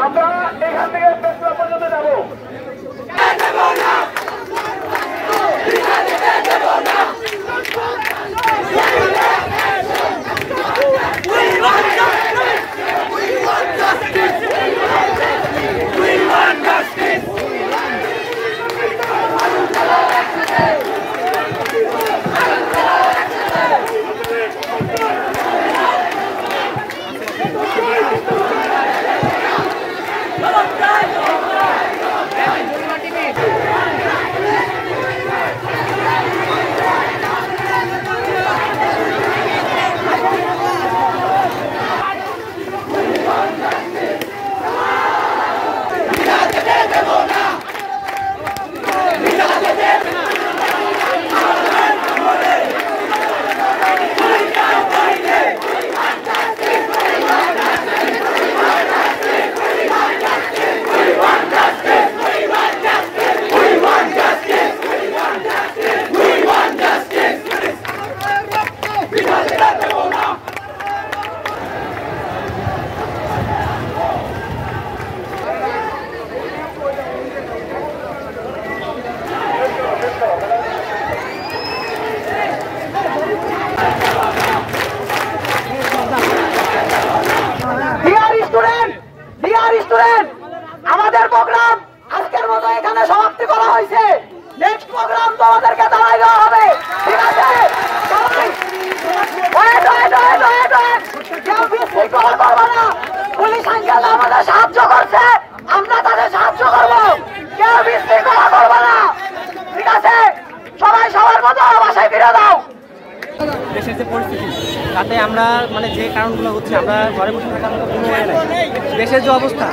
আমরা এখান থেকে পেছলা পর্যন্ত যাবো। আমাদের প্রোগ্রাম আজকের মতো এখানে সমাপ্তি করা হয়েছে। নেক্সট প্রোগ্রাম তো আমাদেরকে দাঁড়াই দেওয়া হবে, ঠিক আছে? কেউ বিশৃঙ্খলা করবে না। পুলিশ আঙ্কেল আমাদের সাহায্য করছে, আমরা তাদের সাহায্য করবো। কেউ বিশৃঙ্খলা করবে না, ঠিক আছে? সবাই সবার মতো বাসায় ফিরে দাও। দেশের যে পরিস্থিতি তাতে আমরা যে কারণগুলো হচ্ছে আমরা ঘরে বসে থাকার মতো কোনো ওয়ে নাই। দেশের যে অবস্থা,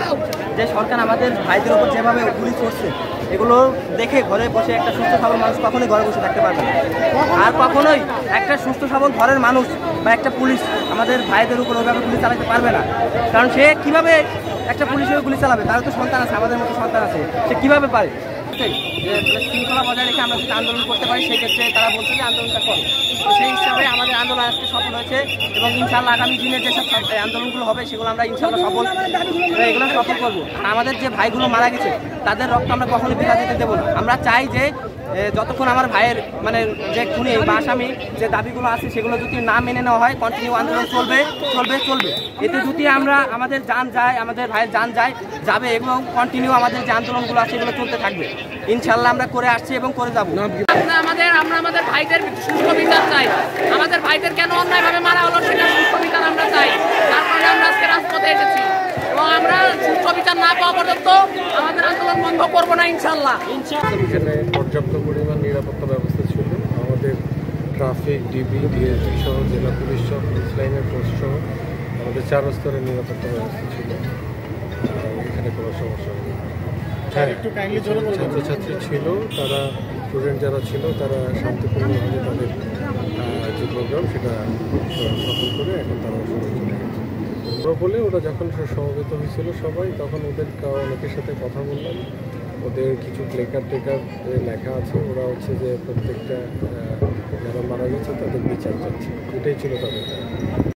যে সরকার আমাদের ভাইদের উপর যেভাবে গুলি করছে, এগুলো দেখে ঘরে বসে একটা সুস্থ সবল মানুষ কখনোই ঘরে বসে থাকতে পারবে না। আর কখনোই একটা সুস্থ সবল ঘরের মানুষ বা একটা পুলিশ আমাদের ভাইদের উপর ওইভাবে গুলি চালাতে পারবে না। কারণ সে কীভাবে একটা পুলিশের গুলি চালাবে? তার তো সন্তান আছে, আমাদের মতো সন্তান আছে, সে কীভাবে পারে? শৃঙ্খলা বজায় রেখে আমরা যদি আন্দোলন করতে পারি, সেক্ষেত্রে তারা বলছে যে আন্দোলনটা করো। সেই হিসাবে আমাদের আন্দোলন আজকে সফল হয়েছে এবং ইনশাআল্লাহ আগামী দিনের যেসব আন্দোলনগুলো হবে সেগুলো আমরা ইনশাআল্লাহ এগুলো সফল করবো। আমাদের যে ভাইগুলো মারা গেছে তাদের রক্ত আমরা কখনো বিলা দিতে দেবো না। আমরা চাই যে যতক্ষণ আমার ভাইয়ের যে খুনি বা আসামি যে দাবিগুলো আছে সেগুলো যদি না মেনে নেওয়া হয়, কন্টিনিউ আন্দোলন চলবে চলবে চলবে। এতে যদি আমাদের জান যায়, আমাদের ভাইয়ের জান যাবে এবং কন্টিনিউ আমাদের যে আন্দোলনগুলো আছে সেগুলো চলতে থাকবে। ইনশাআল্লাহ আমরা করে আসছি এবং করে যাবো। আমরা আমাদের ভাইদের সুস্থ বিচার চাই। আমাদের ভাইদের কেন অন্যায়ভাবে মারা হলো সেটা সুস্থ বিচার আমরা চাই। তার কারণে আমরা আজকে রাজপথে এসেছি এবং আমরা সুস্থ বিচার না পাওয়া পর্যন্ত আমাদের আন্দোলন বন্ধ করবো না ইনশাআল্লাহ। এখানে পর্যাপ্ত পরিমাণ নিরাপত্তা ব্যবস্থা ছিল। আমাদের ট্রাফিক, ডিবি, ডিএসপি সহ জেলা পুলিশ সহ পুলিশ লাইনের ফোর্স সহ আমাদের 4 স্তরের নিরাপত্তা ব্যবস্থা ছিল। এখানে কোনো সমস্যা নেই। হ্যাঁ, ছাত্রছাত্রী ছিল, তারা স্টুডেন্ট যারা ছিল তারা শান্তিপূর্ণভাবে তাদের যে প্রোগ্রাম সেটা সফল করে এখন তারা সবাই চলে গেছে। বলে ওরা যখন সমবেত হয়েছিল সবাই, তখন ওদের অনেকের সাথে কথা বললাম। ওদের কিছু প্লেকার টেকার লেখা আছে, ওরা হচ্ছে যে প্রত্যেকটা যারা মারা গেছে তাদের বিচার চাচ্ছে, এটাই ছিল তাদের।